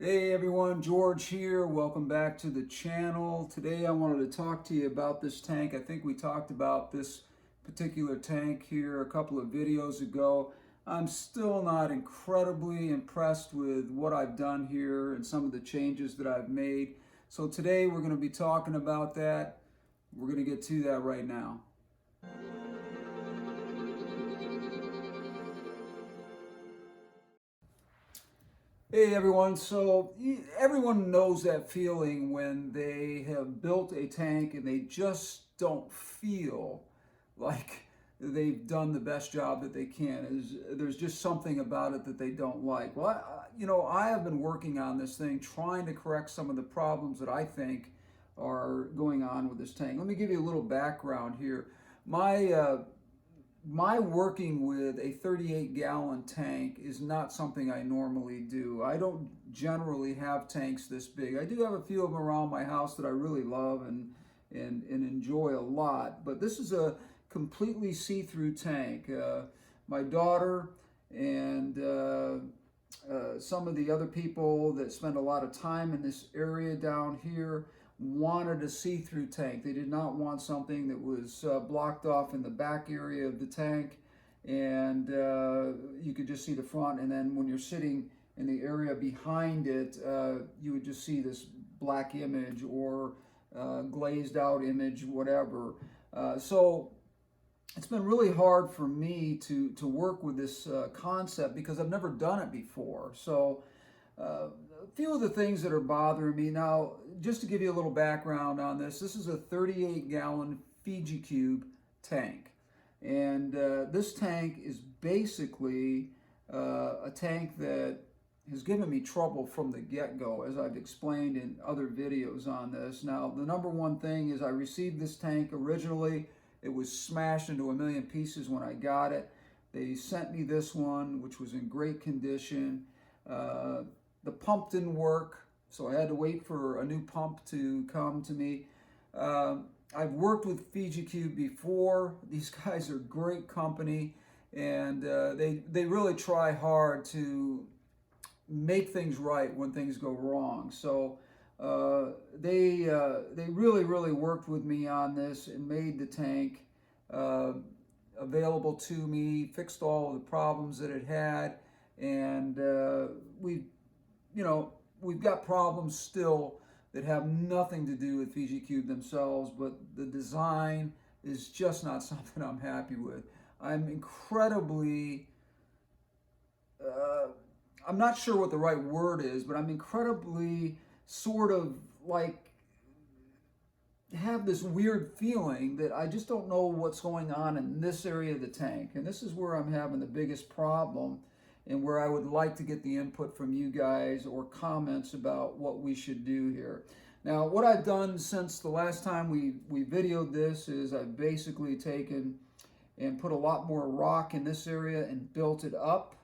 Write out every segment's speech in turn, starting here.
Hey everyone, George here. Welcome back to the channel. Today I wanted to talk to you about this tank. I think we talked about this particular tank here a couple of videos ago. I'm still not incredibly impressed with what I've done here and some of the changes that I've made. So today we're going to be talking about that. We're going to get to that right now. Hey everyone, so everyone knows that feeling when they have built a tank and they just don't feel like they've done the best job that they can. There's just something about it that they don't like. Well, I have been working on this thing, trying to correct some of the problems that I think are going on with this tank. Let me give you a little background here. My working with a 38-gallon tank is not something I normally do. I don't generally have tanks this big. I do have a few of them around my house that I really love and enjoy a lot, but this is a completely see-through tank. My daughter and some of the other people that spend a lot of time in this area down here wanted a see-through tank. They did not want something that was blocked off in the back area of the tank and you could just see the front, and then when you're sitting in the area behind it, you would just see this black image or glazed out image, whatever. So it's been really hard for me to work with this concept because I've never done it before. So a few of the things that are bothering me now, just to give you a little background on this is a 38-gallon Fiji cube tank. And this tank is basically a tank that has given me trouble from the get-go, as I've explained in other videos on this. Now, the number one thing is I received this tank originally. It was smashed into a million pieces when I got it. They sent me this one, which was in great condition. The pump didn't work, so I had to wait for a new pump to come to me. I've worked with Fiji Cube before. These guys are great company, and they really try hard to make things right when things go wrong. So they really worked with me on this and made the tank available to me, fixed all of the problems that it had, and we've got problems still that have nothing to do with Fiji Cube themselves, but the design is just not something I'm happy with. I'm incredibly, I'm not sure what the right word is, but I'm incredibly sort of like have this weird feeling that I just don't know what's going on in this area of the tank. And this is where I'm having the biggest problem and where I would like to get the input from you guys or comments about what we should do here. Now, what I've done since the last time we videoed this is I've basically taken and put a lot more rock in this area and built it up.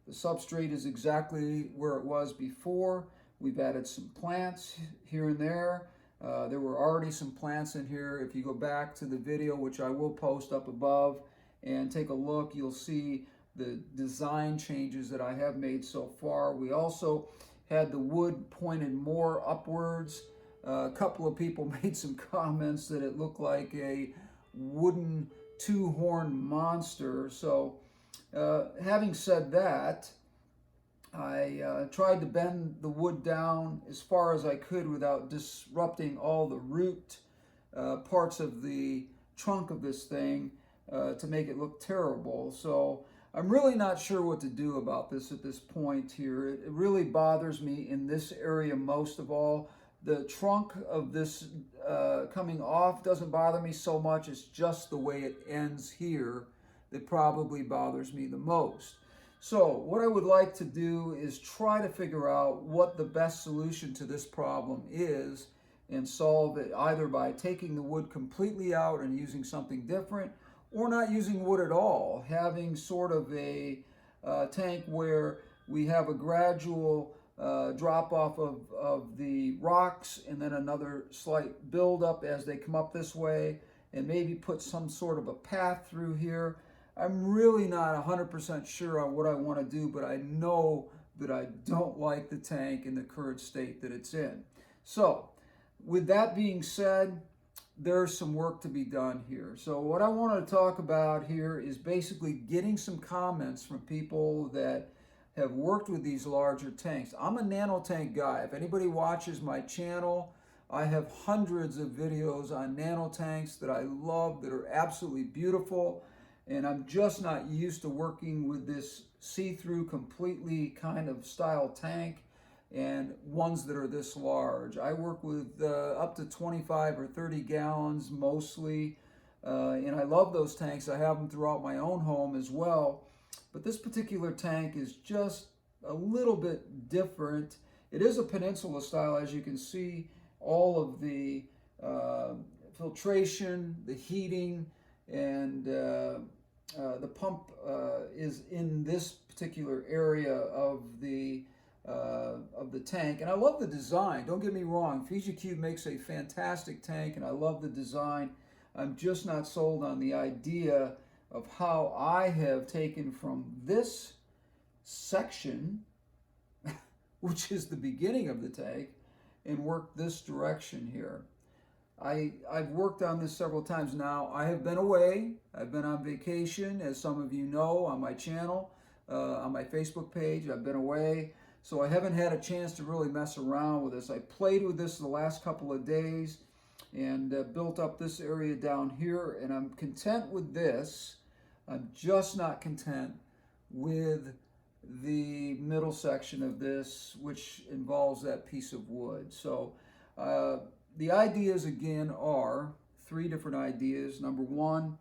The substrate is exactly where it was before. We've added some plants here and there. There were already some plants in here. If you go back to the video, which I will post up above, and take a look, you'll see the design changes that I have made so far. We also had the wood pointed more upwards. A couple of people made some comments that it looked like a wooden two-horned monster. So having said that, I tried to bend the wood down as far as I could without disrupting all the root parts of the trunk of this thing to make it look terrible. So I'm really not sure what to do about this at this point here. It really bothers me in this area most of all. The trunk of this coming off doesn't bother me so much. It's just the way it ends here that probably bothers me the most. So what I would like to do is try to figure out what the best solution to this problem is and solve it either by taking the wood completely out and using something different, or not using wood at all, having sort of a tank where we have a gradual drop off of the rocks and then another slight build up as they come up this way, and maybe put some sort of a path through here. I'm really not 100% sure on what I want to do, but I know that I don't like the tank in the current state that it's in. So with that being said, there's some work to be done here. So what I want to talk about here is basically getting some comments from people that have worked with these larger tanks. I'm a nano tank guy. If anybody watches my channel, I have hundreds of videos on nano tanks that I love, that are absolutely beautiful, and I'm just not used to working with this see-through completely kind of style tank and ones that are this large. I work with up to 25 or 30 gallons mostly, and I love those tanks. I have them throughout my own home as well, but this particular tank is just a little bit different. It is a peninsula style, as you can see. All of the filtration, the heating, and the pump is in this particular area of the tank. And I love the design, don't get me wrong. Fiji Cube makes a fantastic tank, and I love the design. I'm just not sold on the idea of how I have taken from this section, which is the beginning of the tank, and worked this direction here. I've worked on this several times now. I have been away. I've been on vacation, as some of you know, on my channel, on my Facebook page. I've been away, so I haven't had a chance to really mess around with this. I played with this the last couple of days and built up this area down here, and I'm content with this. I'm just not content with the middle section of this, which involves that piece of wood. So the ideas again are three different ideas. Number one,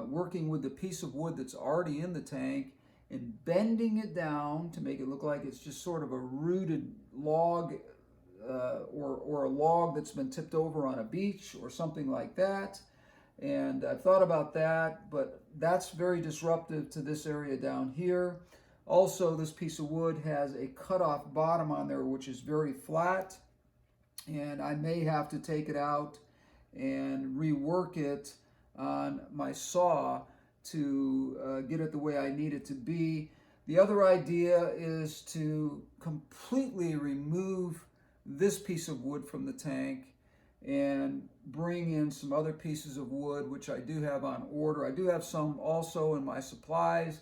working with the piece of wood that's already in the tank and bending it down to make it look like it's just sort of a rooted log, or a log that's been tipped over on a beach or something like that. And I've thought about that, but that's very disruptive to this area down here. Also, this piece of wood has a cut-off bottom on there, which is very flat, and I may have to take it out and rework it on my saw to get it the way I need it to be. The other idea is to completely remove this piece of wood from the tank and bring in some other pieces of wood, which I do have on order. I do have some also in my supplies,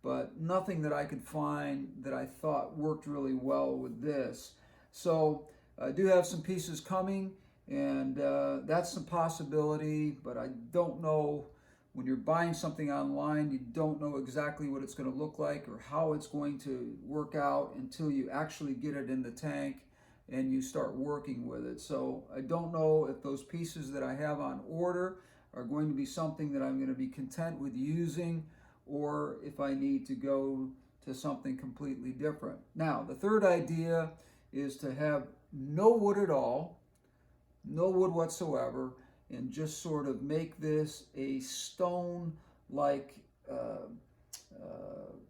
but nothing that I could find that I thought worked really well with this. So I do have some pieces coming, and that's a possibility, but I don't know. When you're buying something online, you don't know exactly what it's going to look like or how it's going to work out until you actually get it in the tank and you start working with it. So I don't know if those pieces that I have on order are going to be something that I'm going to be content with using, or if I need to go to something completely different. Now, the third idea is to have no wood at all, no wood whatsoever, and just sort of make this a stone-like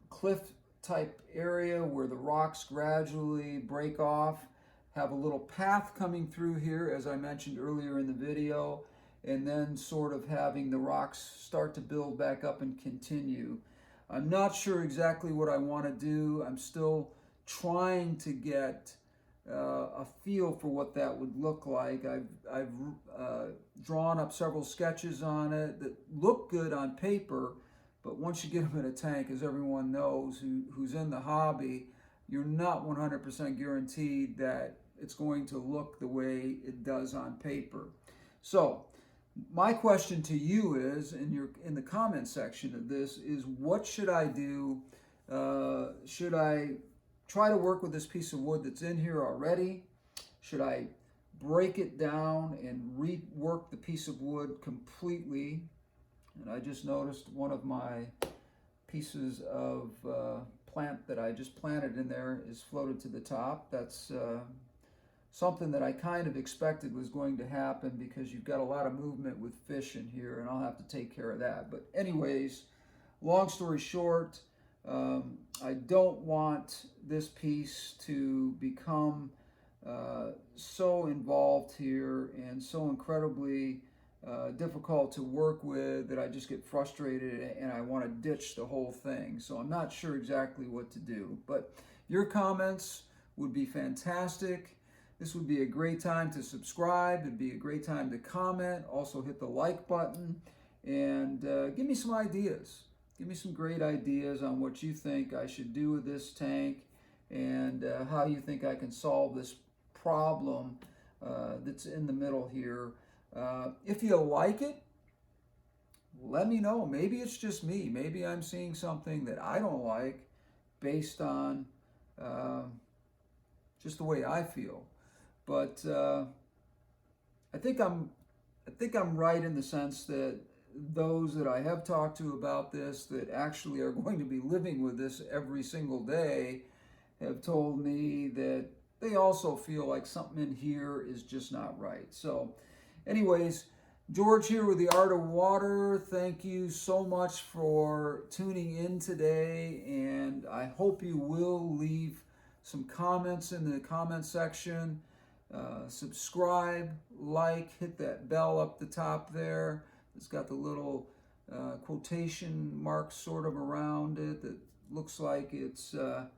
cliff type area where the rocks gradually break off, have a little path coming through here, as I mentioned earlier in the video, and then sort of having the rocks start to build back up and continue. I'm not sure exactly what I want to do. I'm still trying to get a feel for what that would look like. I've drawn up several sketches on it that look good on paper, but once you get them in a tank, as everyone knows who's in the hobby, you're not 100% guaranteed that it's going to look the way it does on paper. So my question to you is, in the comment section of this, is what should I do? Should I try to work with this piece of wood that's in here already? Should I break it down and rework the piece of wood completely? And I just noticed one of my pieces of plant that I just planted in there is floated to the top. That's something that I kind of expected was going to happen, because you've got a lot of movement with fish in here, and I'll have to take care of that. But anyways, long story short, I don't want this piece to become so involved here and so incredibly difficult to work with that I just get frustrated and I want to ditch the whole thing. So I'm not sure exactly what to do. But Your comments would be fantastic. This would be a great time to subscribe. It'd be a great time to comment. Also hit the like button and give me some ideas. Give me some great ideas on what you think I should do with this tank and how you think I can solve this problem that's in the middle here. If you like it, let me know. Maybe it's just me. Maybe I'm seeing something that I don't like based on just the way I feel. But I think I'm right in the sense that those that I have talked to about this, that actually are going to be living with this every single day, have told me that they also feel like something in here is just not right. So anyways, George here with The Art of Water. Thank you so much for tuning in today, and I hope you will leave some comments in the comment section. Subscribe, like, hit that bell up the top there. It's got the little quotation marks sort of around it that looks like it's a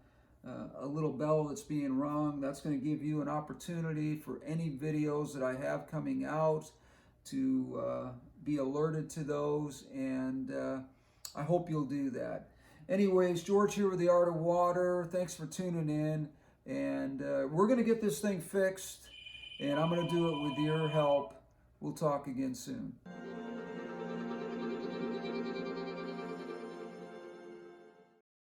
little bell that's being rung. That's going to give you an opportunity for any videos that I have coming out to be alerted to those, and I hope you'll do that. Anyways, George here with The Art of Water. Thanks for tuning in, and we're going to get this thing fixed, and I'm going to do it with your help. We'll talk again soon.